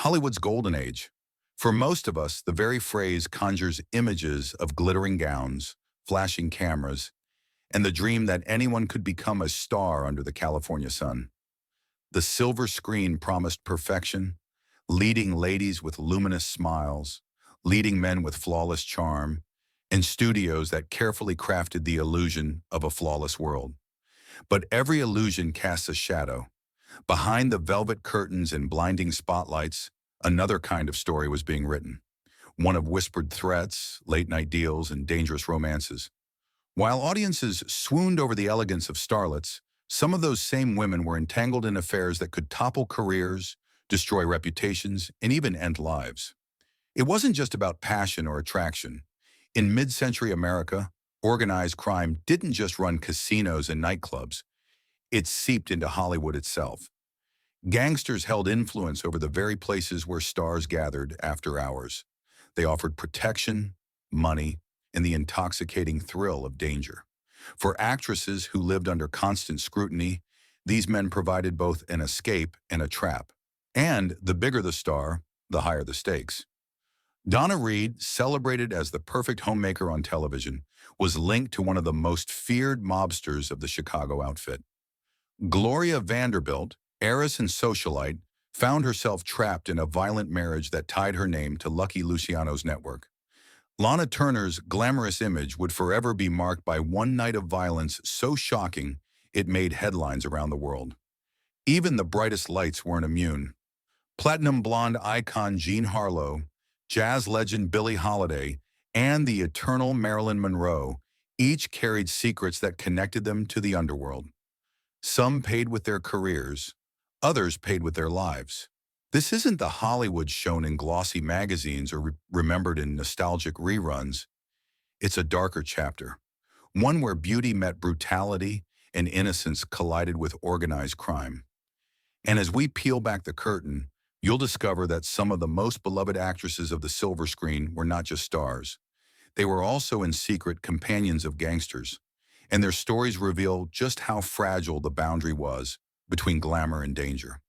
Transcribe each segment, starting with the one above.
Hollywood's golden age. For most of us, the very phrase conjures images of glittering gowns, flashing cameras, and the dream that anyone could become a star under the California sun. The silver screen promised perfection, leading ladies with luminous smiles, leading men with flawless charm, and studios that carefully crafted the illusion of a flawless world. But every illusion casts a shadow. Behind the velvet curtains and blinding spotlights, another kind of story was being written. One of whispered threats, late-night deals, and dangerous romances. While audiences swooned over the elegance of starlets, some of those same women were entangled in affairs that could topple careers, destroy reputations, and even end lives. It wasn't just about passion or attraction. In mid-century America, organized crime didn't just run casinos and nightclubs. It seeped into Hollywood itself. Gangsters held influence over the very places where stars gathered after hours. They offered protection, money, and the intoxicating thrill of danger. For actresses who lived under constant scrutiny, these men provided both an escape and a trap. And the bigger the star, the higher the stakes. Donna Reed, celebrated as the perfect homemaker on television, was linked to one of the most feared mobsters of the Chicago outfit. Gloria Vanderbilt, heiress and socialite, found herself trapped in a violent marriage that tied her name to Lucky Luciano's network. Lana Turner's glamorous image would forever be marked by one night of violence so shocking it made headlines around the world. Even the brightest lights weren't immune. Platinum blonde icon Jean Harlow, jazz legend Billie Holiday, and the eternal Marilyn Monroe each carried secrets that connected them to the underworld. Some paid with their careers, others paid with their lives. This isn't the Hollywood shown in glossy magazines or remembered in nostalgic reruns. It's a darker chapter, one where beauty met brutality and innocence collided with organized crime. And as we peel back the curtain, you'll discover that some of the most beloved actresses of the silver screen were not just stars. They were also in secret companions of gangsters, and their stories reveal just how fragile the boundary was between glamour and danger.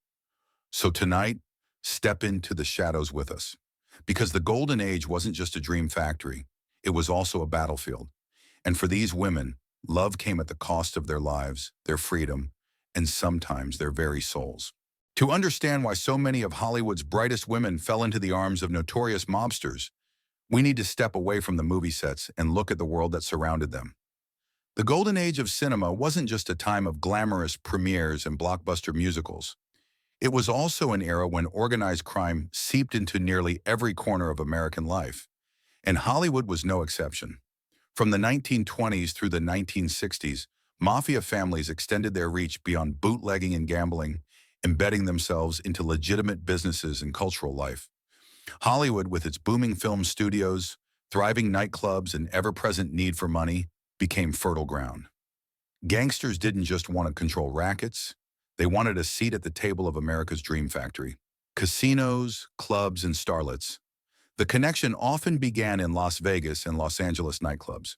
So tonight, step into the shadows with us, because the golden age wasn't just a dream factory, it was also a battlefield. And for these women, love came at the cost of their lives, their freedom, and sometimes their very souls. To understand why so many of Hollywood's brightest women fell into the arms of notorious mobsters, we need to step away from the movie sets and look at the world that surrounded them. The golden age of cinema wasn't just a time of glamorous premieres and blockbuster musicals. It was also an era when organized crime seeped into nearly every corner of American life, and Hollywood was no exception. From the 1920s through the 1960s, mafia families extended their reach beyond bootlegging and gambling, embedding themselves into legitimate businesses and cultural life. Hollywood, with its booming film studios, thriving nightclubs, and ever-present need for money, became fertile ground. Gangsters didn't just want to control rackets, they wanted a seat at the table of America's dream factory. Casinos, clubs, and starlets. The connection often began in Las Vegas and Los Angeles nightclubs.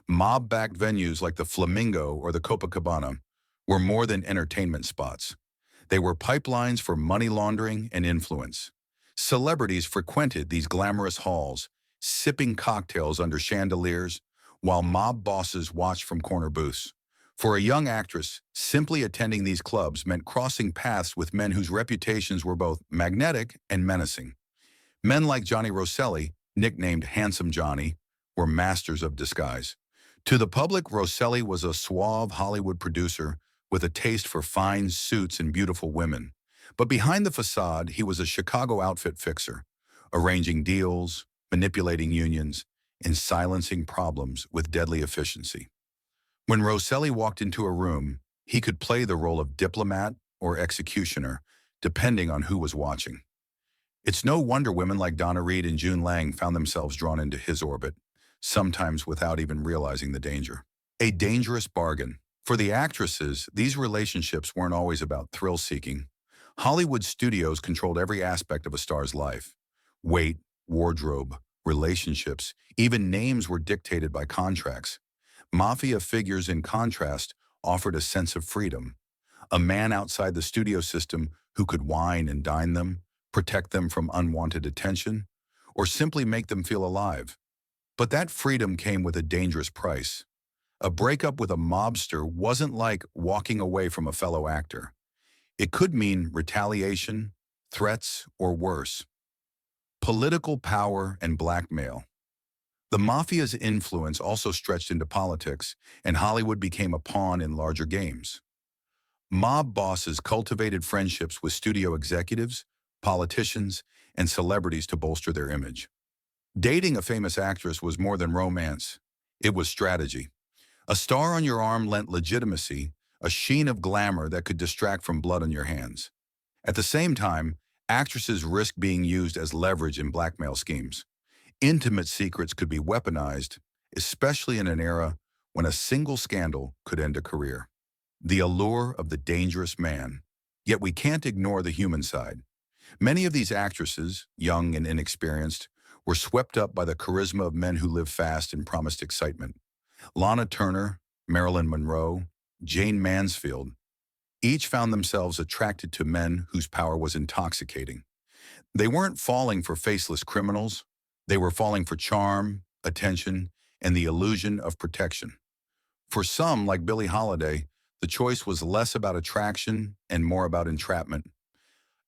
Mob-backed venues like the Flamingo or the Copacabana were more than entertainment spots. They were pipelines for money laundering and influence. Celebrities frequented these glamorous halls, sipping cocktails under chandeliers, while mob bosses watched from corner booths. For a young actress, simply attending these clubs meant crossing paths with men whose reputations were both magnetic and menacing. Men like Johnny Roselli, nicknamed Handsome Johnny, were masters of disguise. To the public, Roselli was a suave Hollywood producer with a taste for fine suits and beautiful women. But behind the facade, he was a Chicago outfit fixer, arranging deals, manipulating unions, and silencing problems with deadly efficiency. When Roselli walked into a room, he could play the role of diplomat or executioner, depending on who was watching. It's no wonder women like Donna Reed and June Lang found themselves drawn into his orbit, sometimes without even realizing the danger. A dangerous bargain. For the actresses, these relationships weren't always about thrill-seeking. Hollywood studios controlled every aspect of a star's life. Weight, wardrobe, relationships, even names were dictated by contracts. Mafia figures, in contrast, offered a sense of freedom. A man outside the studio system who could wine and dine them, protect them from unwanted attention, or simply make them feel alive. But that freedom came with a dangerous price. A breakup with a mobster wasn't like walking away from a fellow actor. It could mean retaliation, threats, or worse, political power and blackmail. The Mafia's influence also stretched into politics, and Hollywood became a pawn in larger games. Mob bosses cultivated friendships with studio executives, politicians, and celebrities to bolster their image. Dating a famous actress was more than romance. It was strategy. A star on your arm lent legitimacy, a sheen of glamour that could distract from blood on your hands. At the same time, actresses risked being used as leverage in blackmail schemes. Intimate secrets could be weaponized, especially in an era when a single scandal could end a career. The allure of the dangerous man. Yet we can't ignore the human side. Many of these actresses, young and inexperienced, were swept up by the charisma of men who live fast and promised excitement. Lana Turner, Marilyn Monroe, Jane Mansfield, each found themselves attracted to men whose power was intoxicating. They weren't falling for faceless criminals. They were falling for charm, attention, and the illusion of protection. For some, like Billie Holiday, the choice was less about attraction and more about entrapment,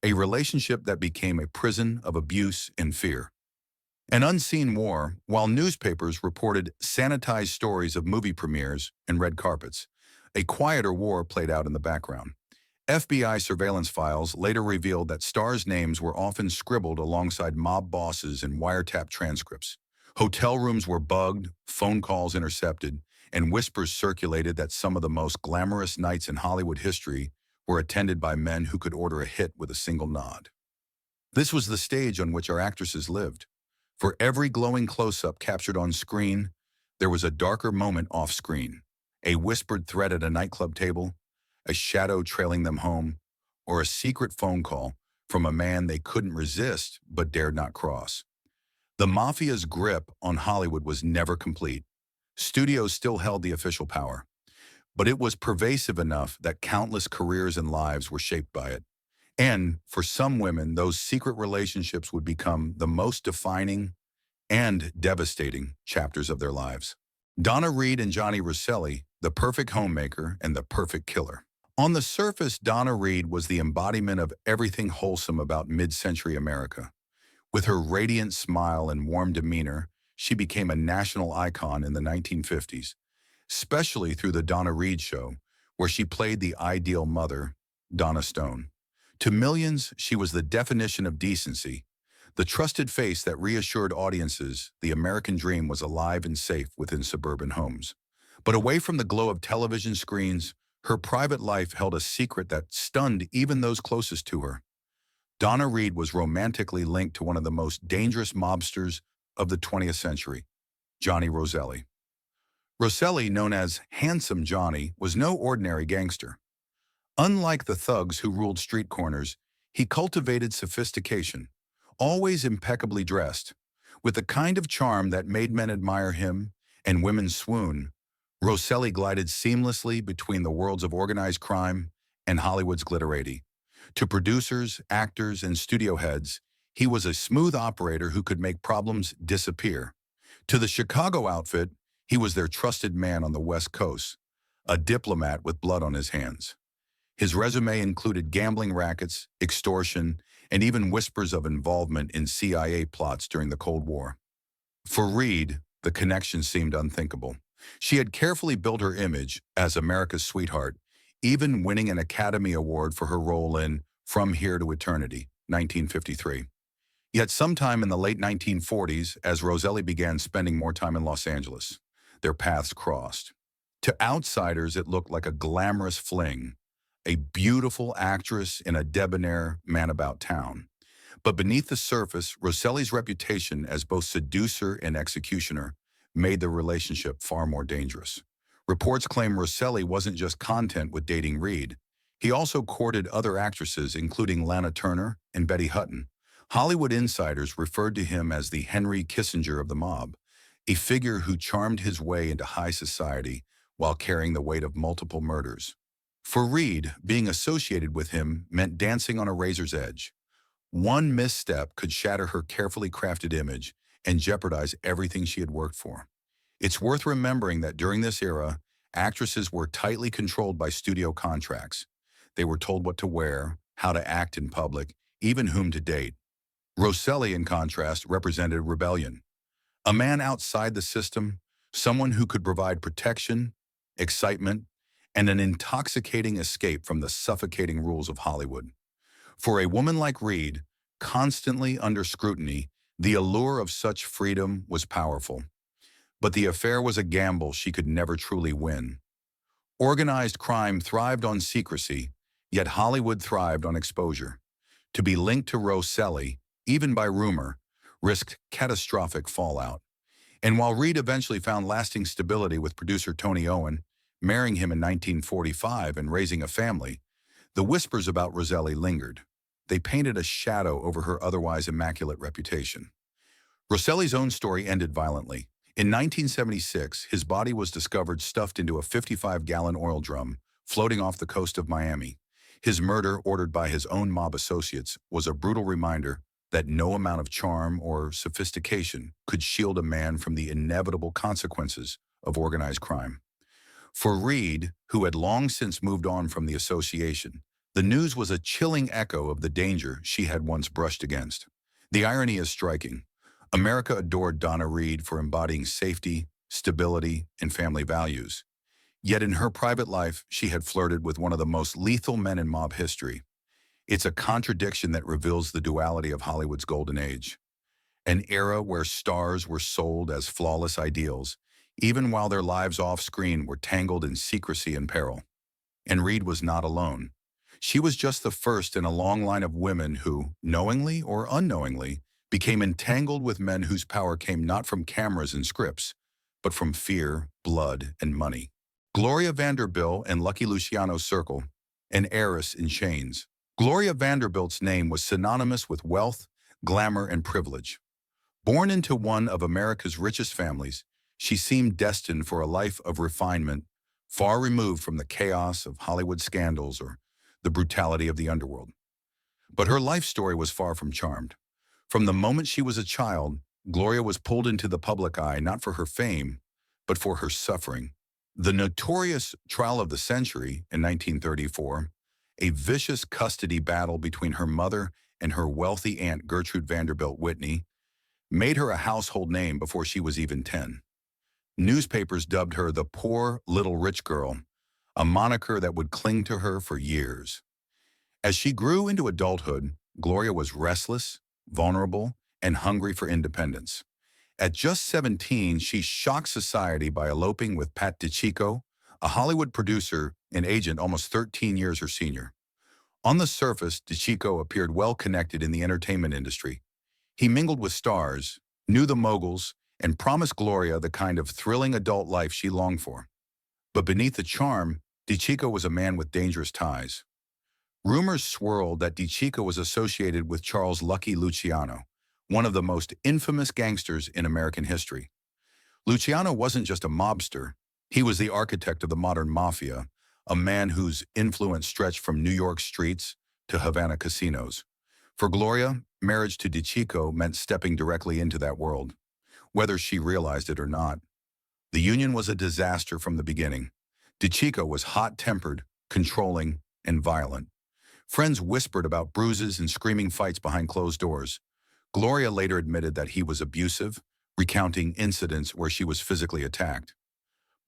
a relationship that became a prison of abuse and fear. An unseen war, while newspapers reported sanitized stories of movie premieres and red carpets, a quieter war played out in the background. FBI surveillance files later revealed that stars' names were often scribbled alongside mob bosses in wiretap transcripts. Hotel rooms were bugged, phone calls intercepted, and whispers circulated that some of the most glamorous nights in Hollywood history were attended by men who could order a hit with a single nod. This was the stage on which our actresses lived. For every glowing close-up captured on screen, there was a darker moment off-screen, a whispered threat at a nightclub table, a shadow trailing them home, or a secret phone call from a man they couldn't resist but dared not cross. The Mafia's grip on Hollywood was never complete. Studios still held the official power, but it was pervasive enough that countless careers and lives were shaped by it. And for some women, those secret relationships would become the most defining and devastating chapters of their lives. Donna Reed and Johnny Roselli, the perfect homemaker and the perfect killer. On the surface, Donna Reed was the embodiment of everything wholesome about mid-century America. With her radiant smile and warm demeanor, she became a national icon in the 1950s, especially through the Donna Reed Show, where she played the ideal mother, Donna Stone. To millions, she was the definition of decency, the trusted face that reassured audiences the American dream was alive and safe within suburban homes. But away from the glow of television screens, her private life held a secret that stunned even those closest to her. Donna Reed was romantically linked to one of the most dangerous mobsters of the 20th century, Johnny Roselli. Roselli, known as Handsome Johnny, was no ordinary gangster. Unlike the thugs who ruled street corners, he cultivated sophistication, always impeccably dressed. With the kind of charm that made men admire him and women swoon, Roselli glided seamlessly between the worlds of organized crime and Hollywood's glitterati. To producers, actors, and studio heads, he was a smooth operator who could make problems disappear. To the Chicago outfit, he was their trusted man on the West Coast, a diplomat with blood on his hands. His resume included gambling rackets, extortion, and even whispers of involvement in CIA plots during the Cold War. For Reed, the connection seemed unthinkable. She had carefully built her image as America's sweetheart, even winning an Academy Award for her role in From Here to Eternity, 1953. Yet sometime in the late 1940s, as Roselli began spending more time in Los Angeles, their paths crossed. To outsiders, it looked like a glamorous fling, a beautiful actress in a debonair man-about town. But beneath the surface, Roselli's reputation as both seducer and executioner made the relationship far more dangerous. Reports claim Roselli wasn't just content with dating Reed. He also courted other actresses, including Lana Turner and Betty Hutton. Hollywood insiders referred to him as the Henry Kissinger of the mob, a figure who charmed his way into high society while carrying the weight of multiple murders. For Reed, being associated with him meant dancing on a razor's edge. One misstep could shatter her carefully crafted image and jeopardize everything she had worked for. It's worth remembering that during this era, actresses were tightly controlled by studio contracts. They were told what to wear, how to act in public, even whom to date. Roselli, in contrast, represented rebellion. A man outside the system, someone who could provide protection, excitement, and an intoxicating escape from the suffocating rules of Hollywood. For a woman like Reed, constantly under scrutiny, the allure of such freedom was powerful. But the affair was a gamble she could never truly win. Organized crime thrived on secrecy, yet Hollywood thrived on exposure. To be linked to Roselli, even by rumor, risked catastrophic fallout. And while Reed eventually found lasting stability with producer Tony Owen, marrying him in 1945 and raising a family, the whispers about Roselli lingered. They painted a shadow over her otherwise immaculate reputation. Roselli's own story ended violently. In 1976, his body was discovered stuffed into a 55-gallon oil drum, floating off the coast of Miami. His murder, ordered by his own mob associates, was a brutal reminder that no amount of charm or sophistication could shield a man from the inevitable consequences of organized crime. For Reed, who had long since moved on from the association, the news was a chilling echo of the danger she had once brushed against. The irony is striking. America adored Donna Reed for embodying safety, stability, and family values. Yet in her private life, she had flirted with one of the most lethal men in mob history. It's a contradiction that reveals the duality of Hollywood's golden age. An era where stars were sold as flawless ideals, even while their lives off-screen were tangled in secrecy and peril. And Reed was not alone. She was just the first in a long line of women who, knowingly or unknowingly, became entangled with men whose power came not from cameras and scripts, but from fear, blood, and money. Gloria Vanderbilt and Lucky Luciano's circle, an heiress in chains. Gloria Vanderbilt's name was synonymous with wealth, glamour, and privilege. Born into one of America's richest families, she seemed destined for a life of refinement, far removed from the chaos of Hollywood scandals or the brutality of the underworld. But her life story was far from charmed. From the moment she was a child, Gloria was pulled into the public eye not for her fame, but for her suffering. The notorious trial of the century in 1934, a vicious custody battle between her mother and her wealthy aunt Gertrude Vanderbilt Whitney, made her a household name before she was even 10. Newspapers dubbed her the poor little rich girl, a moniker that would cling to her for years. As she grew into adulthood, Gloria was restless, vulnerable, and hungry for independence. At just 17, she shocked society by eloping with Pat DiCicco, a Hollywood producer and agent almost 13 years her senior. On the surface, DiCicco appeared well-connected in the entertainment industry. He mingled with stars, knew the moguls, and promised Gloria the kind of thrilling adult life she longed for. But beneath the charm, DiCicco was a man with dangerous ties. Rumors swirled that DiCicco was associated with Charles Lucky Luciano, one of the most infamous gangsters in American history. Luciano wasn't just a mobster, he was the architect of the modern Mafia, a man whose influence stretched from New York streets to Havana casinos. For Gloria, marriage to DiCicco meant stepping directly into that world, whether she realized it or not. The union was a disaster from the beginning. DiCicco was hot-tempered, controlling, and violent. Friends whispered about bruises and screaming fights behind closed doors. Gloria later admitted that he was abusive, recounting incidents where she was physically attacked.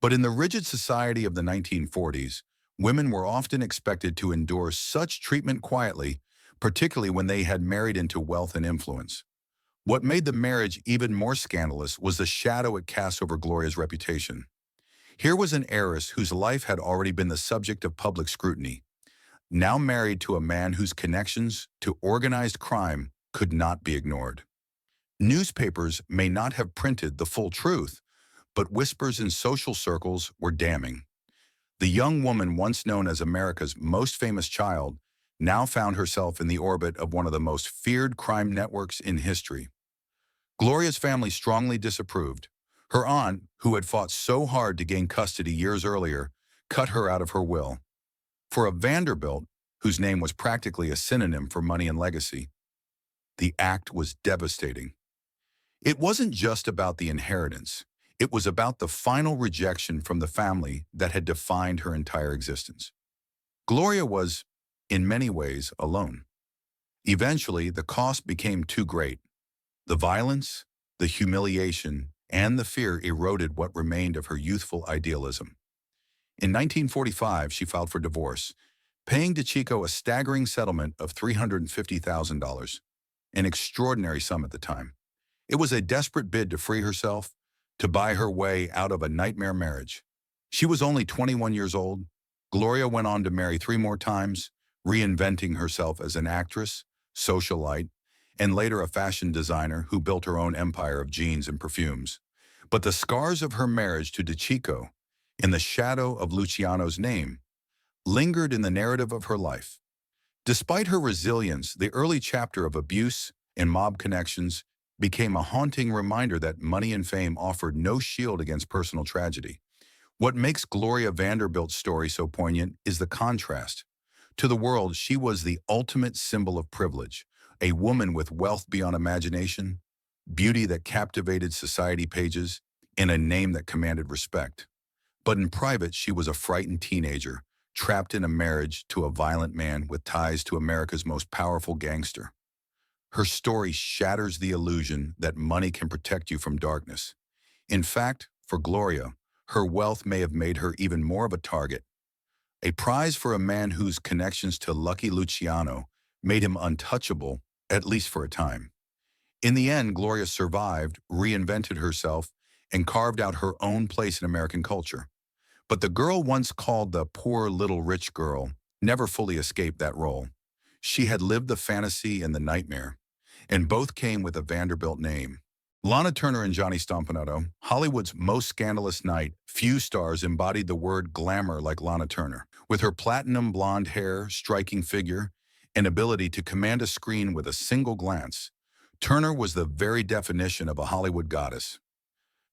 But in the rigid society of the 1940s, women were often expected to endure such treatment quietly, particularly when they had married into wealth and influence. What made the marriage even more scandalous was the shadow it cast over Gloria's reputation. Here was an heiress whose life had already been the subject of public scrutiny, now married to a man whose connections to organized crime could not be ignored. Newspapers may not have printed the full truth, but whispers in social circles were damning. The young woman once known as America's most famous child now found herself in the orbit of one of the most feared crime networks in history. Gloria's family strongly disapproved. Her aunt, who had fought so hard to gain custody years earlier, cut her out of her will. For a Vanderbilt, whose name was practically a synonym for money and legacy, The act was devastating. It wasn't just about the inheritance. It was about the final rejection from the family that had defined her entire existence. Gloria was, in many ways, alone. Eventually, the cost became too great. The violence, the humiliation, and the fear eroded what remained of her youthful idealism. In 1945, she filed for divorce, paying DeCicco a staggering settlement of $350,000, an extraordinary sum at the time. It was a desperate bid to free herself, to buy her way out of a nightmare marriage. She was only 21 years old. Gloria went on to marry 3 more times, reinventing herself as an actress, socialite, and later a fashion designer who built her own empire of jeans and perfumes. But the scars of her marriage to DeCicco, in the shadow of Luciano's name, lingered in the narrative of her life. Despite her resilience, the early chapter of abuse and mob connections became a haunting reminder that money and fame offered no shield against personal tragedy. What makes Gloria Vanderbilt's story so poignant is the contrast. To the world, she was the ultimate symbol of privilege, a woman with wealth beyond imagination, beauty that captivated society pages, and a name that commanded respect. But in private, she was a frightened teenager, trapped in a marriage to a violent man with ties to America's most powerful gangster. Her story shatters the illusion that money can protect you from darkness. In fact, for Gloria, her wealth may have made her even more of a target, a prize for a man whose connections to Lucky Luciano made him untouchable, at least for a time. In the end, Gloria survived, reinvented herself, and carved out her own place in American culture. But the girl once called the poor little rich girl never fully escaped that role. She had lived the fantasy and the nightmare, and both came with a Vanderbilt name. Lana Turner and Johnny Stompanato, Hollywood's most scandalous night, few stars embodied the word glamour like Lana Turner. With her platinum blonde hair, striking figure, and ability to command a screen with a single glance, Turner was the very definition of a Hollywood goddess.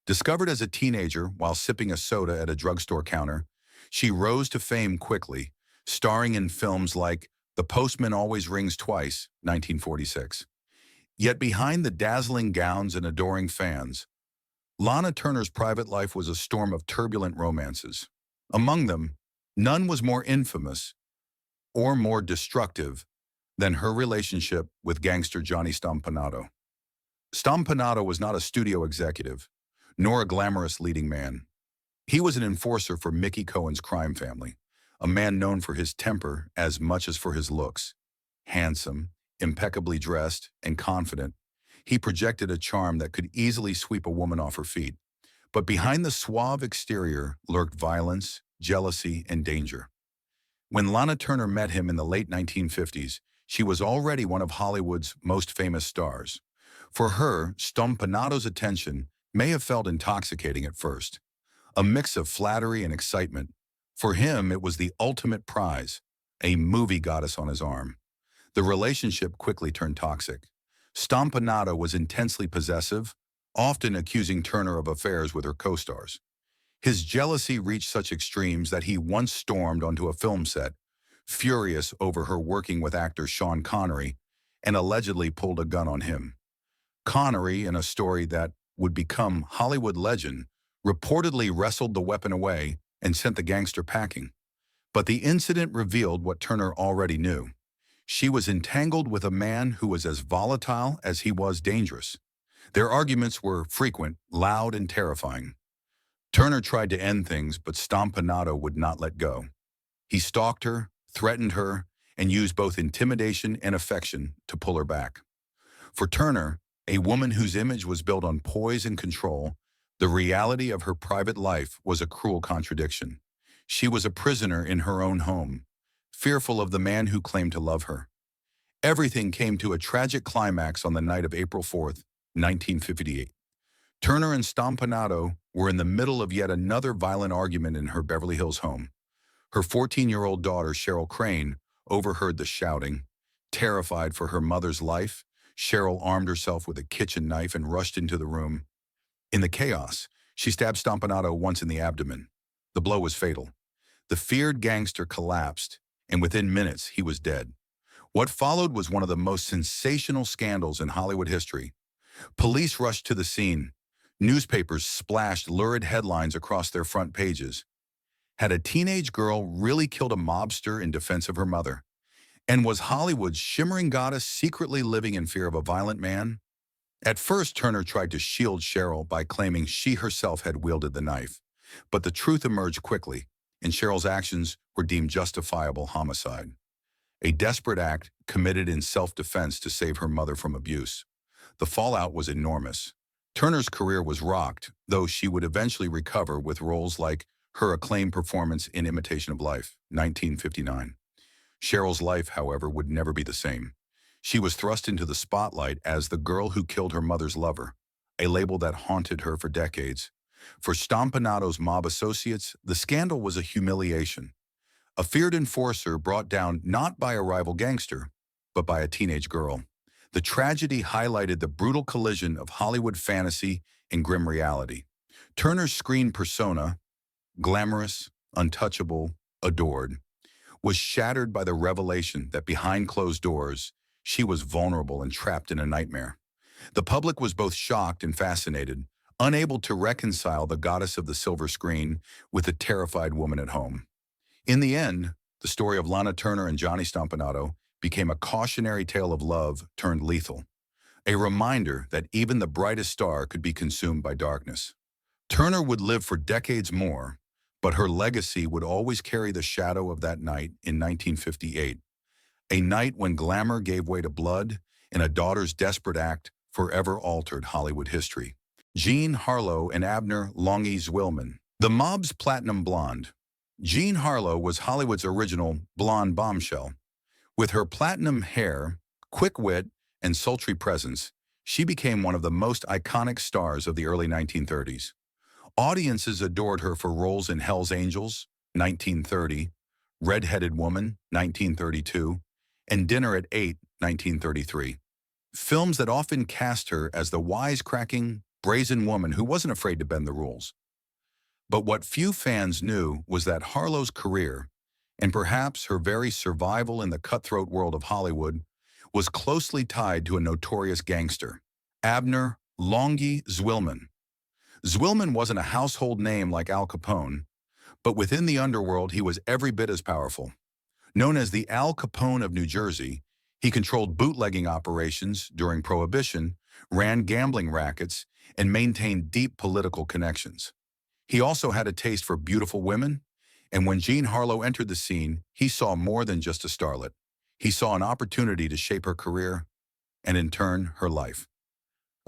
Discovered as a teenager while sipping a soda at a drugstore counter, she rose to fame quickly, starring in films like The Postman Always Rings Twice, 1946. Yet behind the dazzling gowns and adoring fans, Lana Turner's private life was a storm of turbulent romances. Among them, none was more infamous or more destructive than her relationship with gangster Johnny Stompanato. Stompanato was not a studio executive, nor a glamorous leading man. He was an enforcer for Mickey Cohen's crime family, a man known for his temper as much as for his looks. Handsome, impeccably dressed, and confident, he projected a charm that could easily sweep a woman off her feet. But behind the suave exterior lurked violence, jealousy, and danger. When Lana Turner met him in the late 1950s, she was already one of Hollywood's most famous stars. For her, Stompanato's attention may have felt intoxicating at first, a mix of flattery and excitement. For him, it was the ultimate prize, a movie goddess on his arm. The relationship quickly turned toxic. Stompanato was intensely possessive, often accusing Turner of affairs with her co-stars. His jealousy reached such extremes that he once stormed onto a film set, furious over her working with actor Sean Connery, and allegedly pulled a gun on him. Connery, in a story that would become Hollywood legend, reportedly wrestled the weapon away and sent the gangster packing. But the incident revealed what Turner already knew. She was entangled with a man who was as volatile as he was dangerous. Their arguments were frequent, loud, and terrifying. Turner tried to end things, but Stompanato would not let go. He stalked her, threatened her, and used both intimidation and affection to pull her back. For Turner, a woman whose image was built on poise and control, the reality of her private life was a cruel contradiction. She was a prisoner in her own home, fearful of the man who claimed to love her. Everything came to a tragic climax on the night of April 4th, 1958. Turner and Stompanato were in the middle of yet another violent argument in her Beverly Hills home. Her 14-year-old daughter, Cheryl Crane, overheard the shouting. Terrified for her mother's life, Cheryl armed herself with a kitchen knife and rushed into the room. In the chaos, she stabbed Stompanato once in the abdomen. The blow was fatal. The feared gangster collapsed, and within minutes, he was dead. What followed was one of the most sensational scandals in Hollywood history. Police rushed to the scene. Newspapers splashed lurid headlines across their front pages. Had a teenage girl really killed a mobster in defense of her mother? And was Hollywood's shimmering goddess secretly living in fear of a violent man? At first, Turner tried to shield Cheryl by claiming she herself had wielded the knife. But the truth emerged quickly, and Cheryl's actions were deemed justifiable homicide. A desperate act committed in self-defense to save her mother from abuse. The fallout was enormous. Turner's career was rocked, though she would eventually recover with roles like her acclaimed performance in Imitation of Life, 1959. Cheryl's life, however, would never be the same. She was thrust into the spotlight as the girl who killed her mother's lover, a label that haunted her for decades. For Stampanato's mob associates, the scandal was a humiliation. A feared enforcer brought down not by a rival gangster, but by a teenage girl. The tragedy highlighted the brutal collision of Hollywood fantasy and grim reality. Turner's screen persona, glamorous, untouchable, adored, was shattered by the revelation that behind closed doors, she was vulnerable and trapped in a nightmare. The public was both shocked and fascinated, unable to reconcile the goddess of the silver screen with the terrified woman at home. In the end, the story of Lana Turner and Johnny Stompanato became a cautionary tale of love turned lethal, a reminder that even the brightest star could be consumed by darkness. Turner would live for decades more, but her legacy would always carry the shadow of that night in 1958, a night when glamour gave way to blood and a daughter's desperate act forever altered Hollywood history. Jean Harlow and Abner "Longy" Zwillman. The mob's platinum blonde. Jean Harlow was Hollywood's original blonde bombshell. With her platinum hair, quick wit, and sultry presence, she became one of the most iconic stars of the early 1930s. Audiences adored her for roles in Hell's Angels, 1930, Red-Headed Woman, 1932, and Dinner at 8, 1933. Films that often cast her as the wisecracking, brazen woman who wasn't afraid to bend the rules. But what few fans knew was that Harlow's career, and perhaps her very survival in the cutthroat world of Hollywood, was closely tied to a notorious gangster, Abner "Longy" Zwillman. Zwillman wasn't a household name like Al Capone, but within the underworld he was every bit as powerful. Known as the Al Capone of New Jersey, he controlled bootlegging operations during Prohibition, ran gambling rackets, and maintained deep political connections. He also had a taste for beautiful women, and when Jean Harlow entered the scene, he saw more than just a starlet. He saw an opportunity to shape her career, and in turn, her life.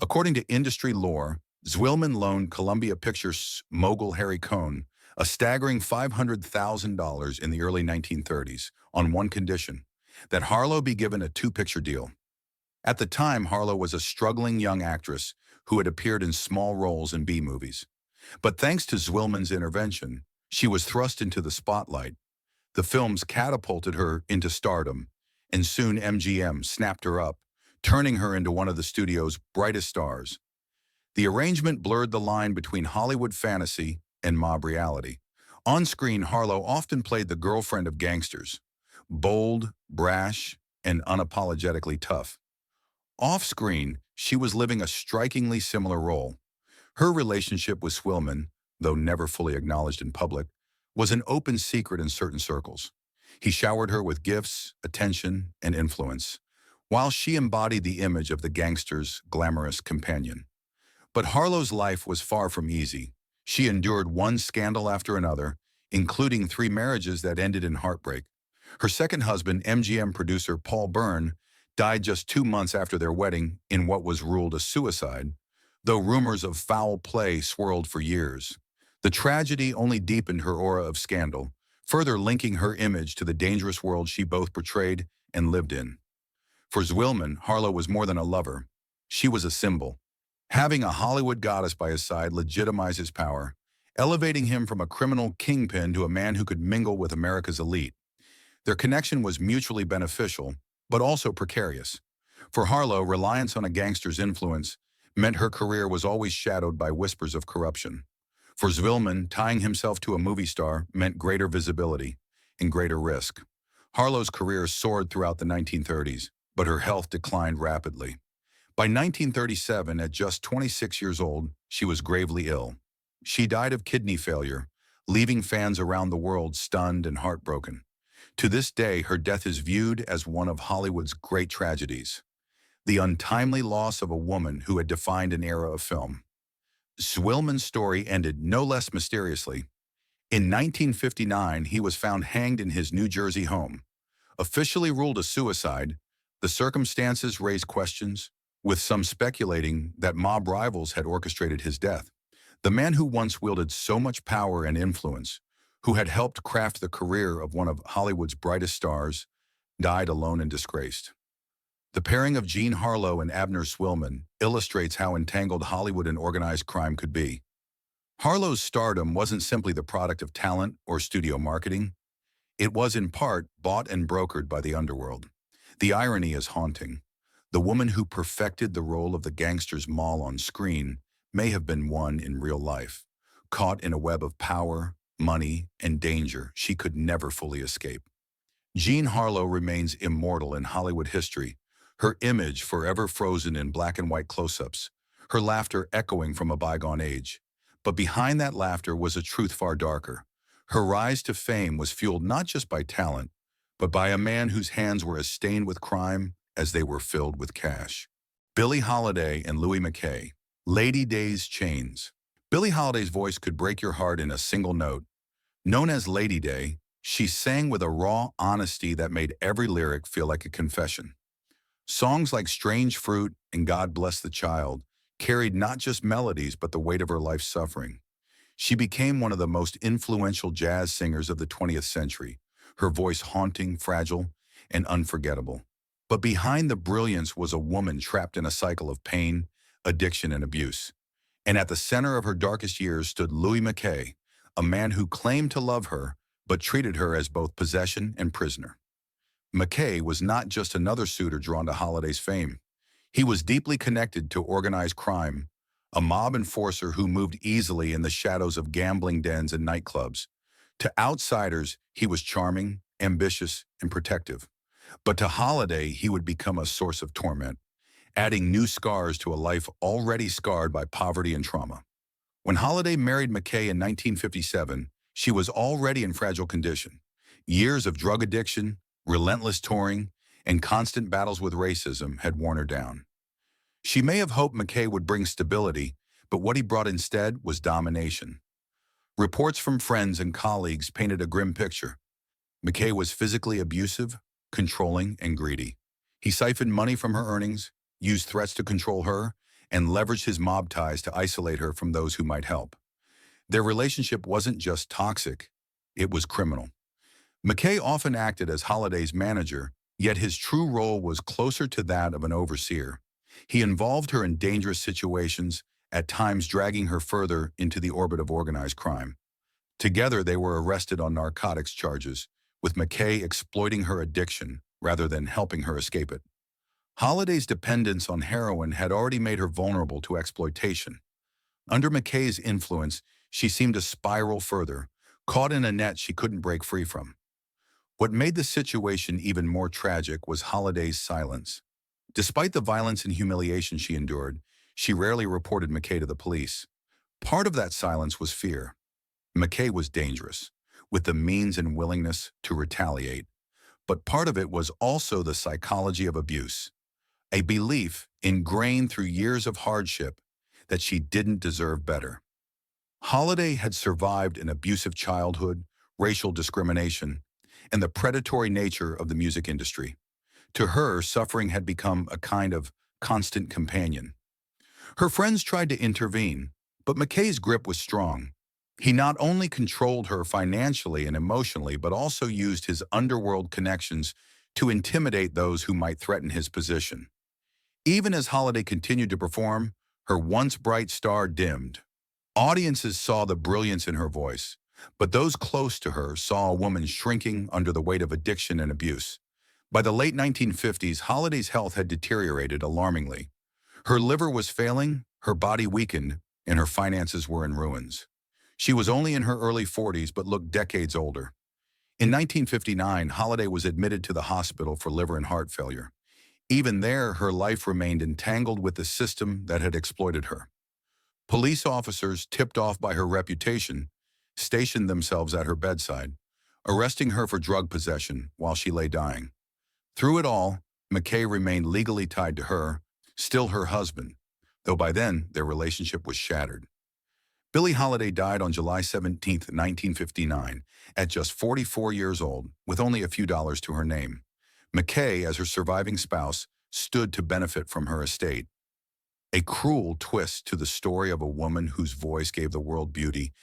According to industry lore, Zwillman loaned Columbia Pictures mogul Harry Cohn a staggering $500,000 in the early 1930s on one condition, that Harlow be given a two-picture deal. At the time, Harlow was a struggling young actress who had appeared in small roles in B-movies. But thanks to Zwillman's intervention, she was thrust into the spotlight. The films catapulted her into stardom, and soon MGM snapped her up, turning her into one of the studio's brightest stars. The arrangement blurred the line between Hollywood fantasy and mob reality. On screen, Harlow often played the girlfriend of gangsters, bold, brash, and unapologetically tough. Off-screen, she was living a strikingly similar role. Her relationship with Zwillman, though never fully acknowledged in public, was an open secret in certain circles. He showered her with gifts, attention, and influence, while she embodied the image of the gangster's glamorous companion. But Harlow's life was far from easy. She endured one scandal after another, including 3 marriages that ended in heartbreak. Her second husband, MGM producer Paul Byrne, died just 2 months after their wedding in what was ruled a suicide, though rumors of foul play swirled for years. The tragedy only deepened her aura of scandal, further linking her image to the dangerous world she both portrayed and lived in. For Zwillman, Harlow was more than a lover. She was a symbol. Having a Hollywood goddess by his side legitimized his power, elevating him from a criminal kingpin to a man who could mingle with America's elite. Their connection was mutually beneficial, but also precarious. For Harlow, reliance on a gangster's influence meant her career was always shadowed by whispers of corruption. For Zwillman, tying himself to a movie star meant greater visibility and greater risk. Harlow's career soared throughout the 1930s, but her health declined rapidly. By 1937, at just 26 years old, she was gravely ill. She died of kidney failure, leaving fans around the world stunned and heartbroken. To this day, her death is viewed as one of Hollywood's great tragedies, the untimely loss of a woman who had defined an era of film. Zwillman's story ended no less mysteriously. In 1959, he was found hanged in his New Jersey home. Officially ruled a suicide, the circumstances raised questions, with some speculating that mob rivals had orchestrated his death. The man who once wielded so much power and influence, who had helped craft the career of one of Hollywood's brightest stars, died alone and disgraced. The pairing of Jean Harlow and Abner Zwillman illustrates how entangled Hollywood and organized crime could be. Harlow's stardom wasn't simply the product of talent or studio marketing. It was in part bought and brokered by the underworld. The irony is haunting. The woman who perfected the role of the gangster's moll on screen may have been one in real life, caught in a web of power, money, and danger she could never fully escape. Jean Harlow remains immortal in Hollywood history, her image forever frozen in black and white close-ups, her laughter echoing from a bygone age. But behind that laughter was a truth far darker. Her rise to fame was fueled not just by talent, but by a man whose hands were as stained with crime as they were filled with cash. Billie Holiday and Louis McKay. Lady Day's Chains. Billie Holiday's voice could break your heart in a single note. Known as Lady Day, she sang with a raw honesty that made every lyric feel like a confession. Songs like Strange Fruit and God Bless the Child carried not just melodies but the weight of her life's suffering. She became one of the most influential jazz singers of the 20th century, her voice haunting, fragile, and unforgettable. But behind the brilliance was a woman trapped in a cycle of pain, addiction, and abuse. And at the center of her darkest years stood Louis McKay, a man who claimed to love her, but treated her as both possession and prisoner. McKay was not just another suitor drawn to Holiday's fame. He was deeply connected to organized crime, a mob enforcer who moved easily in the shadows of gambling dens and nightclubs. To outsiders, he was charming, ambitious, and protective. But to Holiday, he would become a source of torment, adding new scars to a life already scarred by poverty and trauma. When Holiday married McKay in 1957, she was already in fragile condition. Years of drug addiction, relentless touring, and constant battles with racism had worn her down. She may have hoped McKay would bring stability, but what he brought instead was domination. Reports from friends and colleagues painted a grim picture. McKay was physically abusive, controlling, and greedy. He siphoned money from her earnings, used threats to control her, and leveraged his mob ties to isolate her from those who might help. Their relationship wasn't just toxic, it was criminal. McKay often acted as Holiday's manager, yet his true role was closer to that of an overseer. He involved her in dangerous situations, at times dragging her further into the orbit of organized crime. Together, they were arrested on narcotics charges, with McKay exploiting her addiction rather than helping her escape it. Holiday's dependence on heroin had already made her vulnerable to exploitation. Under McKay's influence, she seemed to spiral further, caught in a net she couldn't break free from. What made the situation even more tragic was Holiday's silence. Despite the violence and humiliation she endured, she rarely reported McKay to the police. Part of that silence was fear. McKay was dangerous, with the means and willingness to retaliate. But part of it was also the psychology of abuse, a belief ingrained through years of hardship that she didn't deserve better. Holiday had survived an abusive childhood, racial discrimination, and the predatory nature of the music industry. To her, suffering had become a kind of constant companion. Her friends tried to intervene, but McKay's grip was strong. He not only controlled her financially and emotionally, but also used his underworld connections to intimidate those who might threaten his position. Even as Holiday continued to perform, her once bright star dimmed. Audiences saw the brilliance in her voice, but those close to her saw a woman shrinking under the weight of addiction and abuse. By the late 1950s, Holiday's health had deteriorated alarmingly. Her liver was failing, her body weakened, and her finances were in ruins. She was only in her early 40s but looked decades older. In 1959, Holiday was admitted to the hospital for liver and heart failure. Even there, her life remained entangled with the system that had exploited her. Police officers, tipped off by her reputation, stationed themselves at her bedside, arresting her for drug possession while she lay dying. Through it all, McKay remained legally tied to her, still her husband, though by then their relationship was shattered. Billie Holiday died on July 17, 1959, at just 44 years old, with only a few dollars to her name. McKay, as her surviving spouse, stood to benefit from her estate. A cruel twist to the story of a woman whose voice gave the world beauty,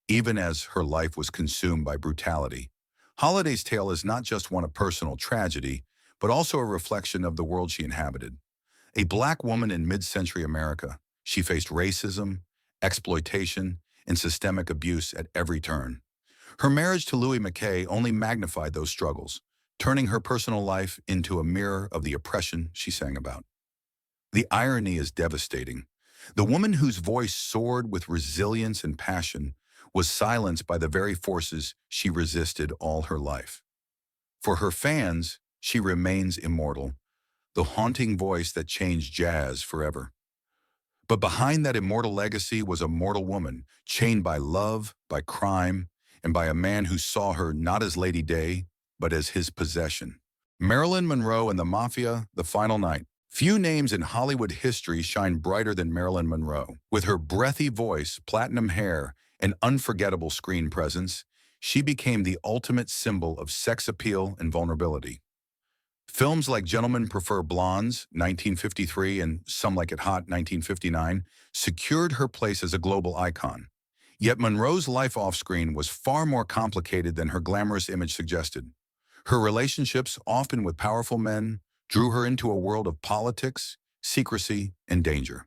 even as her life was consumed by brutality. Holiday's tale is not just one of personal tragedy, but also a reflection of the world she inhabited. A black woman in mid-century America, she faced racism, exploitation, and systemic abuse at every turn. Her marriage to Louis McKay only magnified those struggles, turning her personal life into a mirror of the oppression she sang about. The irony is devastating. The woman whose voice soared with resilience and passion was silenced by the very forces she resisted all her life. For her fans, she remains immortal, the haunting voice that changed jazz forever. But behind that immortal legacy was a mortal woman, chained by love, by crime, and by a man who saw her not as Lady Day, but as his possession. Marilyn Monroe and the Mafia, The Final Night. Few names in Hollywood history shine brighter than Marilyn Monroe. With her breathy voice, platinum hair, and unforgettable screen presence, she became the ultimate symbol of sex appeal and vulnerability. Films like Gentlemen Prefer Blondes, 1953, and Some Like It Hot, 1959, secured her place as a global icon. Yet Monroe's life off-screen was far more complicated than her glamorous image suggested. Her relationships, often with powerful men, drew her into a world of politics, secrecy, and danger.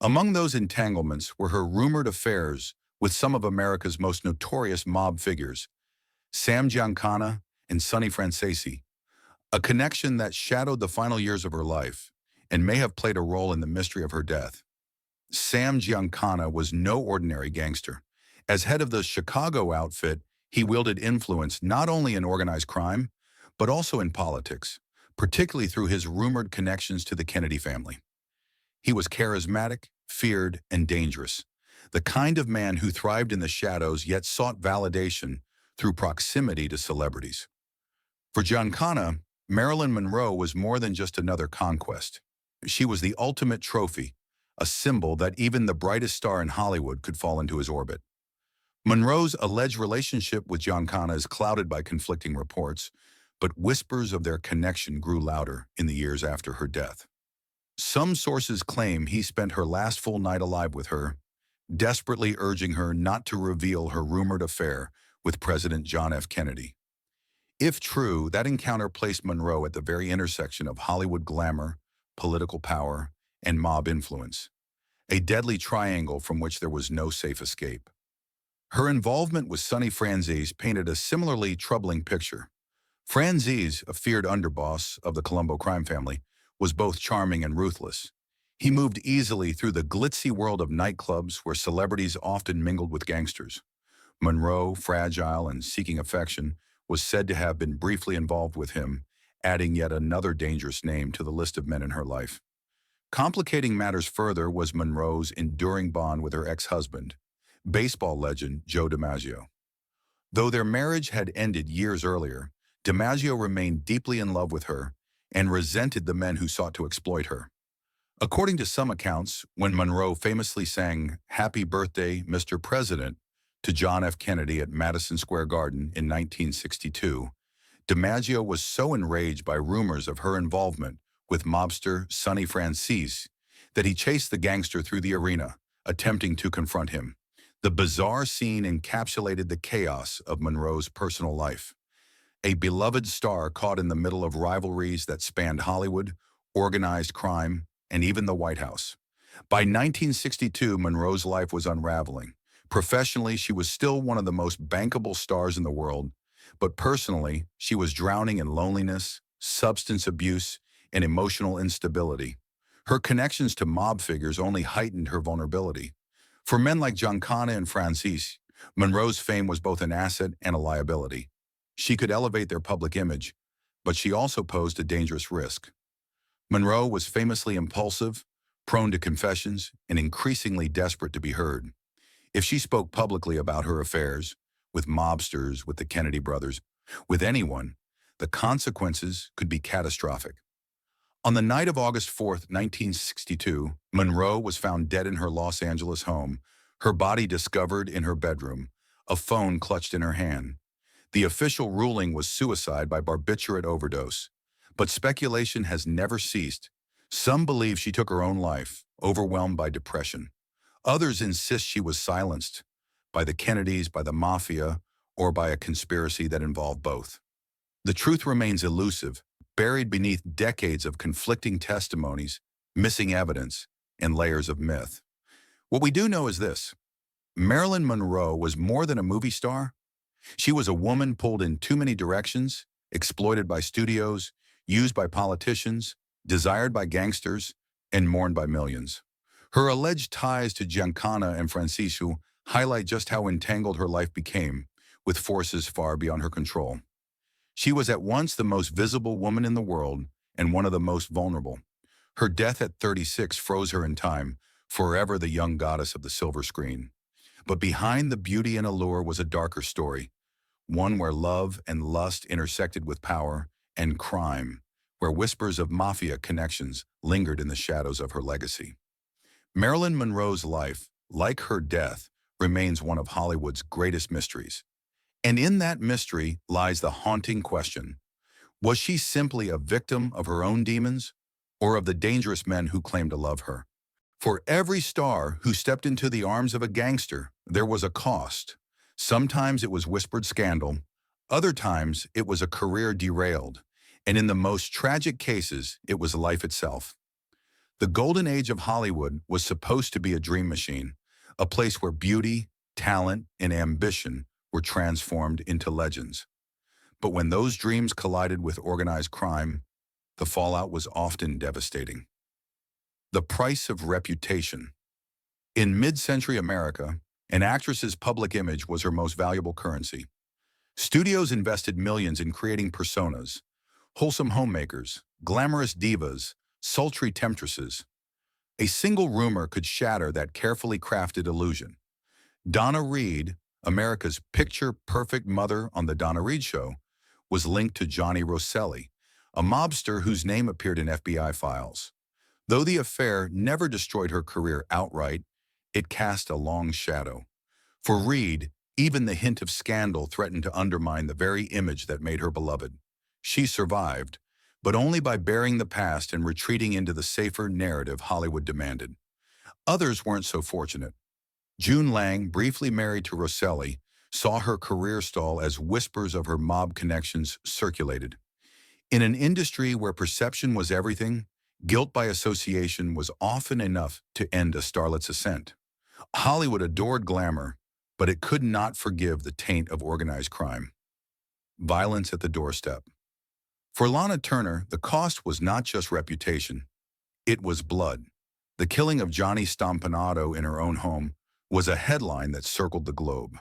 Among those entanglements were her rumored affairs with some of America's most notorious mob figures, Sam Giancana and Sonny Franzese, a connection that shadowed the final years of her life and may have played a role in the mystery of her death. Sam Giancana was no ordinary gangster. As head of the Chicago outfit, he wielded influence not only in organized crime, but also in politics, particularly through his rumored connections to the Kennedy family. He was charismatic, feared, and dangerous, the kind of man who thrived in the shadows yet sought validation through proximity to celebrities. For Giancana, Marilyn Monroe was more than just another conquest. She was the ultimate trophy, a symbol that even the brightest star in Hollywood could fall into his orbit. Monroe's alleged relationship with Giancana is clouded by conflicting reports, but whispers of their connection grew louder in the years after her death. Some sources claim he spent her last full night alive with her, desperately urging her not to reveal her rumored affair with President John F. Kennedy. If true, that encounter placed Monroe at the very intersection of Hollywood glamour, political power, and mob influence, a deadly triangle from which there was no safe escape. Her involvement with Sonny Franzese painted a similarly troubling picture. Franzese, a feared underboss of the Colombo crime family, was both charming and ruthless. He moved easily through the glitzy world of nightclubs where celebrities often mingled with gangsters. Monroe, fragile and seeking affection, was said to have been briefly involved with him, adding yet another dangerous name to the list of men in her life. Complicating matters further was Monroe's enduring bond with her ex-husband, baseball legend Joe DiMaggio. Though their marriage had ended years earlier, DiMaggio remained deeply in love with her and resented the men who sought to exploit her. According to some accounts, when Monroe famously sang "Happy Birthday, Mr. President" to John F. Kennedy at Madison Square Garden in 1962, DiMaggio was so enraged by rumors of her involvement with mobster Sonny Franzese that he chased the gangster through the arena, attempting to confront him. The bizarre scene encapsulated the chaos of Monroe's personal life. A beloved star caught in the middle of rivalries that spanned Hollywood, organized crime, and even the White House. By 1962, Monroe's life was unraveling. Professionally, she was still one of the most bankable stars in the world, but personally, she was drowning in loneliness, substance abuse, and emotional instability. Her connections to mob figures only heightened her vulnerability. For men like Giancana and Franzese, Monroe's fame was both an asset and a liability. She could elevate their public image, but she also posed a dangerous risk. Monroe was famously impulsive, prone to confessions, and increasingly desperate to be heard. If she spoke publicly about her affairs, with mobsters, with the Kennedy brothers, with anyone, the consequences could be catastrophic. On the night of August 4th, 1962, Monroe was found dead in her Los Angeles home, her body discovered in her bedroom, a phone clutched in her hand. The official ruling was suicide by barbiturate overdose, but speculation has never ceased. Some believe she took her own life, overwhelmed by depression. Others insist she was silenced by the Kennedys, by the Mafia, or by a conspiracy that involved both. The truth remains elusive, buried beneath decades of conflicting testimonies, missing evidence, and layers of myth. What we do know is this: Marilyn Monroe was more than a movie star. She was a woman pulled in too many directions, exploited by studios, used by politicians, desired by gangsters, and mourned by millions. Her alleged ties to Giancana and Francisco highlight just how entangled her life became, with forces far beyond her control. She was at once the most visible woman in the world and one of the most vulnerable. Her death at 36 froze her in time, forever the young goddess of the silver screen. But behind the beauty and allure was a darker story, one where love and lust intersected with power and crime, where whispers of mafia connections lingered in the shadows of her legacy. Marilyn Monroe's life, like her death, remains one of Hollywood's greatest mysteries. And in that mystery lies the haunting question: was she simply a victim of her own demons, or of the dangerous men who claimed to love her? For every star who stepped into the arms of a gangster, there was a cost. Sometimes it was whispered scandal, other times it was a career derailed, and in the most tragic cases, it was life itself. The golden age of Hollywood was supposed to be a dream machine, a place where beauty, talent, and ambition were transformed into legends. But when those dreams collided with organized crime, the fallout was often devastating. The price of reputation. In mid-century America, an actress's public image was her most valuable currency. Studios invested millions in creating personas: wholesome homemakers, glamorous divas, sultry temptresses. A single rumor could shatter that carefully crafted illusion. Donna Reed, America's picture-perfect mother on The Donna Reed Show, was linked to Johnny Roselli, a mobster whose name appeared in FBI files. Though the affair never destroyed her career outright, it cast a long shadow. For Reed, even the hint of scandal threatened to undermine the very image that made her beloved. She survived, but only by bearing the past and retreating into the safer narrative Hollywood demanded. Others weren't so fortunate. June Lang, briefly married to Roselli, saw her career stall as whispers of her mob connections circulated. In an industry where perception was everything, guilt by association was often enough to end a starlet's ascent. Hollywood adored glamour, but it could not forgive the taint of organized crime. Violence at the doorstep. For Lana Turner, the cost was not just reputation. It was blood. The killing of Johnny Stompanato in her own home was a headline that circled the globe.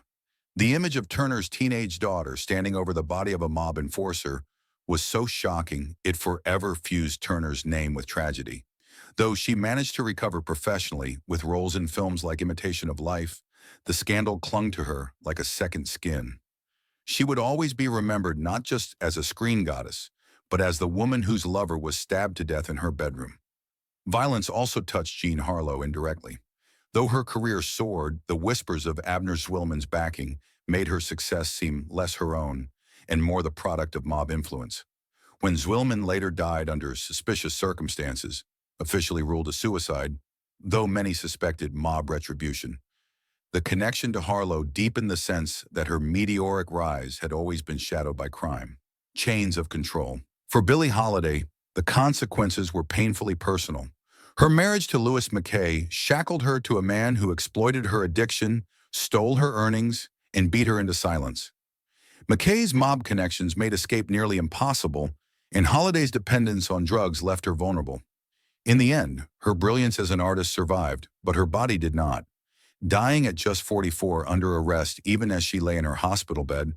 The image of Turner's teenage daughter standing over the body of a mob enforcer was so shocking it forever fused Turner's name with tragedy. Though she managed to recover professionally with roles in films like Imitation of Life, the scandal clung to her like a second skin. She would always be remembered not just as a screen goddess, but as the woman whose lover was stabbed to death in her bedroom. Violence also touched Jean Harlow indirectly. Though her career soared, the whispers of Abner Zwillman's backing made her success seem less her own and more the product of mob influence. When Zwillman later died under suspicious circumstances, officially ruled a suicide, though many suspected mob retribution, the connection to Harlow deepened the sense that her meteoric rise had always been shadowed by crime. Chains of control. For Billie Holiday, the consequences were painfully personal. Her marriage to Louis McKay shackled her to a man who exploited her addiction, stole her earnings, and beat her into silence. McKay's mob connections made escape nearly impossible, and Holiday's dependence on drugs left her vulnerable. In the end, her brilliance as an artist survived, but her body did not. Dying at just 44 under arrest even as she lay in her hospital bed,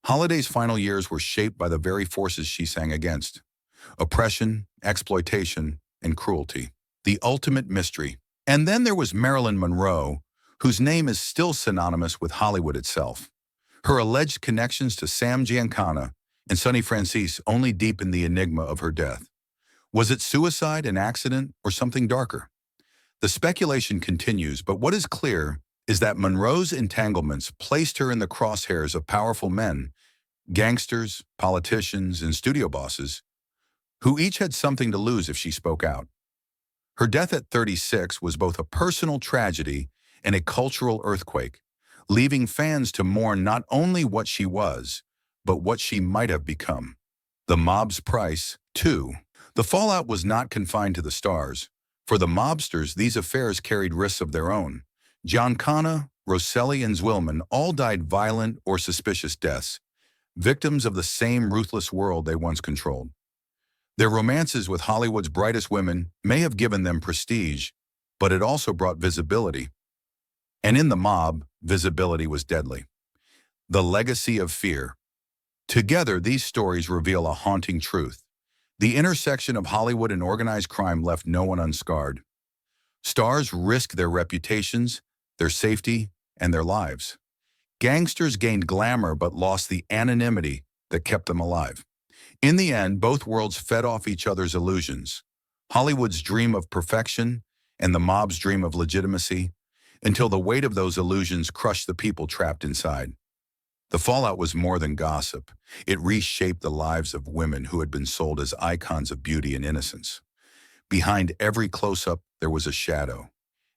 Holiday's final years were shaped by the very forces she sang against: oppression, exploitation, and cruelty. The ultimate mystery. And then there was Marilyn Monroe, whose name is still synonymous with Hollywood itself. Her alleged connections to Sam Giancana and Sonny Francis only deepened the enigma of her death. Was it suicide, an accident, or something darker? The speculation continues, but what is clear is that Monroe's entanglements placed her in the crosshairs of powerful men, gangsters, politicians, and studio bosses, who each had something to lose if she spoke out. Her death at 36 was both a personal tragedy and a cultural earthquake, leaving fans to mourn not only what she was, but what she might have become. The mob's price, too. The fallout was not confined to the stars. For the mobsters, these affairs carried risks of their own. Giancana, Roselli, and Zwillman all died violent or suspicious deaths, victims of the same ruthless world they once controlled. Their romances with Hollywood's brightest women may have given them prestige, but it also brought visibility. And in the mob, visibility was deadly. The legacy of fear. Together, these stories reveal a haunting truth. The intersection of Hollywood and organized crime left no one unscarred. Stars risked their reputations, their safety, and their lives. Gangsters gained glamour but lost the anonymity that kept them alive. In the end, both worlds fed off each other's illusions. Hollywood's dream of perfection and the mob's dream of legitimacy, until the weight of those illusions crushed the people trapped inside. The fallout was more than gossip. It reshaped the lives of women who had been sold as icons of beauty and innocence. Behind every close-up, there was a shadow,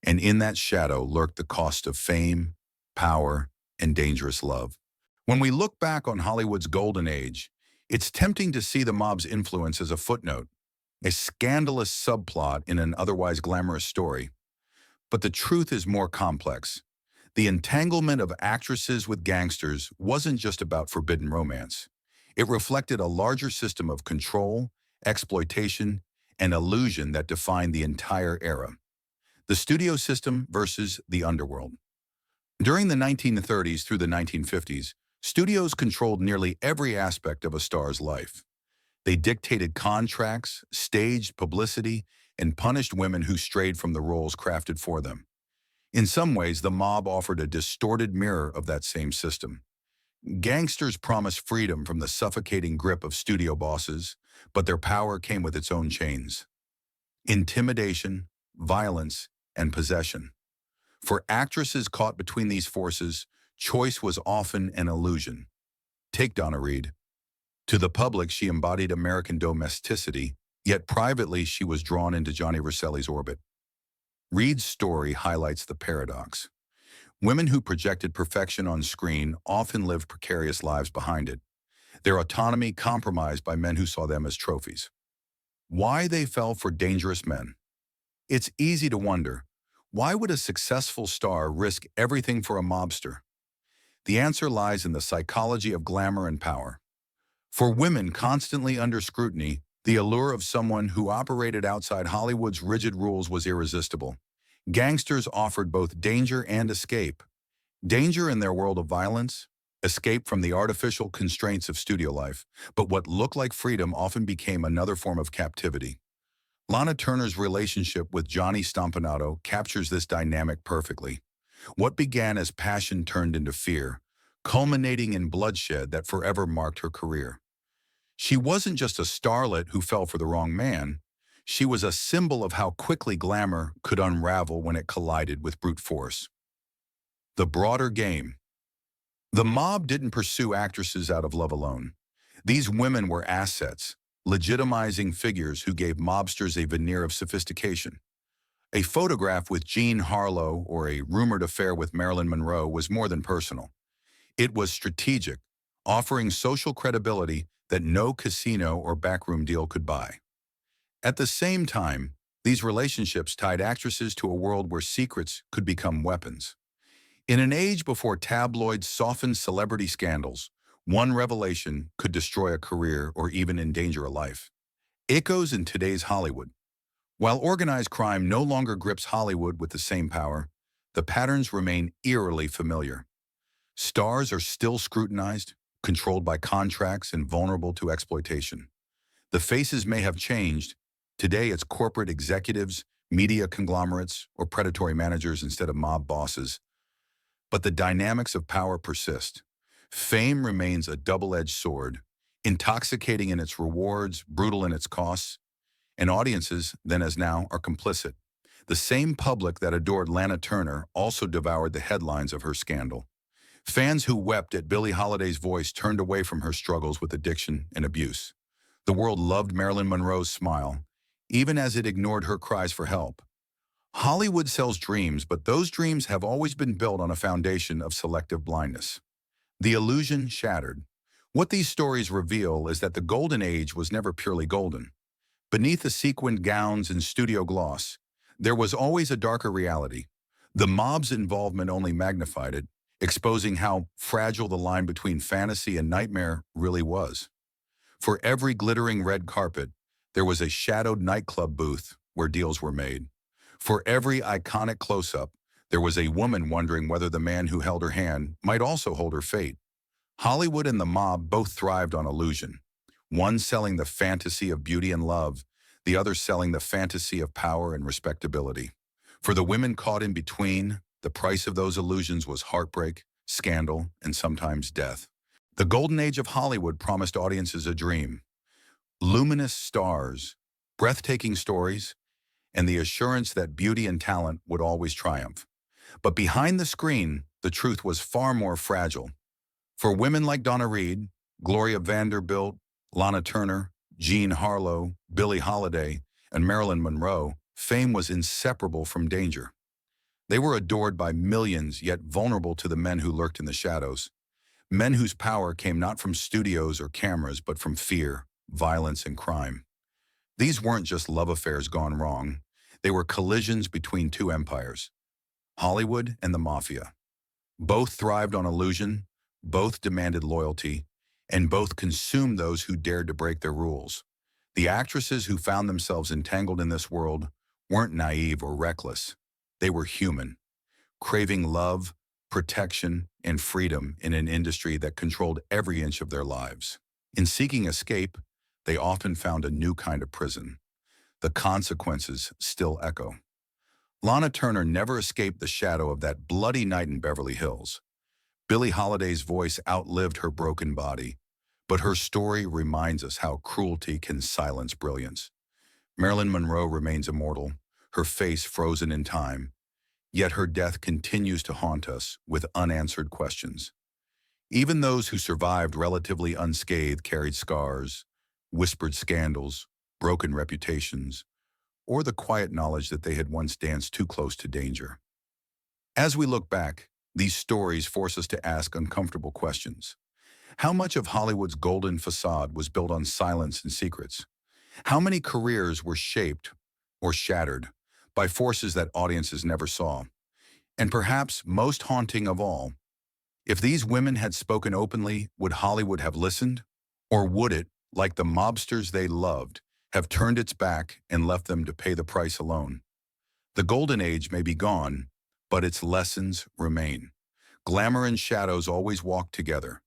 and in that shadow lurked the cost of fame, power, and dangerous love. When we look back on Hollywood's golden age, it's tempting to see the mob's influence as a footnote, a scandalous subplot in an otherwise glamorous story. But the truth is more complex. The entanglement of actresses with gangsters wasn't just about forbidden romance. It reflected a larger system of control, exploitation, and illusion that defined the entire era. The studio system versus the underworld. During the 1930s through the 1950s, studios controlled nearly every aspect of a star's life. They dictated contracts, staged publicity, and punished women who strayed from the roles crafted for them. In some ways, the mob offered a distorted mirror of that same system. Gangsters promised freedom from the suffocating grip of studio bosses, but their power came with its own chains. Intimidation, violence, and possession. For actresses caught between these forces, choice was often an illusion. Take Donna Reed. To the public, she embodied American domesticity, yet privately she was drawn into Johnny Roselli's orbit. Reed's story highlights the paradox. Women who projected perfection on screen often lived precarious lives behind it, their autonomy compromised by men who saw them as trophies. Why they fell for dangerous men? It's easy to wonder, why would a successful star risk everything for a mobster? The answer lies in the psychology of glamour and power. For women constantly under scrutiny, the allure of someone who operated outside Hollywood's rigid rules was irresistible. Gangsters offered both danger and escape. Danger in their world of violence, escape from the artificial constraints of studio life, but what looked like freedom often became another form of captivity. Lana Turner's relationship with Johnny Stompanato captures this dynamic perfectly. What began as passion turned into fear, culminating in bloodshed that forever marked her career. She wasn't just a starlet who fell for the wrong man. She was a symbol of how quickly glamour could unravel when it collided with brute force. The broader game. The mob didn't pursue actresses out of love alone. These women were assets, legitimizing figures who gave mobsters a veneer of sophistication. A photograph with Jean Harlow or a rumored affair with Marilyn Monroe was more than personal. It was strategic, offering social credibility that no casino or backroom deal could buy. At the same time, these relationships tied actresses to a world where secrets could become weapons. In an age before tabloids softened celebrity scandals, one revelation could destroy a career or even endanger a life. Echoes in today's Hollywood. While organized crime no longer grips Hollywood with the same power, the patterns remain eerily familiar. Stars are still scrutinized, controlled by contracts and vulnerable to exploitation. The faces may have changed. Today it's corporate executives, media conglomerates, or predatory managers instead of mob bosses. But the dynamics of power persist. Fame remains a double-edged sword, intoxicating in its rewards, brutal in its costs, and audiences, then as now, are complicit. The same public that adored Lana Turner also devoured the headlines of her scandal. Fans who wept at Billie Holiday's voice turned away from her struggles with addiction and abuse. The world loved Marilyn Monroe's smile, even as it ignored her cries for help. Hollywood sells dreams, but those dreams have always been built on a foundation of selective blindness. The illusion shattered. What these stories reveal is that the golden age was never purely golden. Beneath the sequined gowns and studio gloss, there was always a darker reality. The mob's involvement only magnified it, exposing how fragile the line between fantasy and nightmare really was. For every glittering red carpet, there was a shadowed nightclub booth where deals were made. For every iconic close-up, there was a woman wondering whether the man who held her hand might also hold her fate. Hollywood and the mob both thrived on illusion, one selling the fantasy of beauty and love, the other selling the fantasy of power and respectability. For the women caught in between, the price of those illusions was heartbreak, scandal, and sometimes death. The golden age of Hollywood promised audiences a dream: luminous stars, breathtaking stories, and the assurance that beauty and talent would always triumph. But behind the screen, the truth was far more fragile. For women like Donna, Gloria Vanderbilt, Lana Turner, Jean Harlow, Billie Holiday, and Marilyn Monroe, fame was inseparable from danger. They were adored by millions, yet vulnerable to the men who lurked in the shadows. Men whose power came not from studios or cameras, but from fear, violence, and crime. These weren't just love affairs gone wrong. They were collisions between two empires, Hollywood and the Mafia. Both thrived on illusion, both demanded loyalty, and both consumed those who dared to break their rules. The actresses who found themselves entangled in this world weren't naive or reckless. They were human, craving love, protection, and freedom in an industry that controlled every inch of their lives. In seeking escape, they often found a new kind of prison. The consequences still echo. Lana Turner never escaped the shadow of that bloody night in Beverly Hills. Billie Holiday's voice outlived her broken body, but her story reminds us how cruelty can silence brilliance. Marilyn Monroe remains immortal, her face frozen in time, yet her death continues to haunt us with unanswered questions. Even those who survived relatively unscathed carried scars, whispered scandals, broken reputations, or the quiet knowledge that they had once danced too close to danger. As we look back, these stories force us to ask uncomfortable questions. How much of Hollywood's golden facade was built on silence and secrets? How many careers were shaped or shattered by forces that audiences never saw? And perhaps most haunting of all, if these women had spoken openly, would Hollywood have listened? Or would it, like the mobsters they loved, have turned its back and left them to pay the price alone? The golden age may be gone, but its lessons remain. Glamour and shadows always walk together,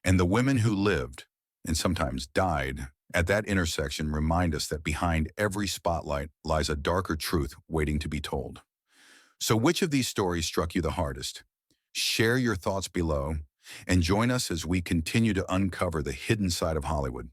and the women who lived, and sometimes died, at that intersection remind us that behind every spotlight lies a darker truth waiting to be told. So which of these stories struck you the hardest? Share your thoughts below, and join us as we continue to uncover the hidden side of Hollywood.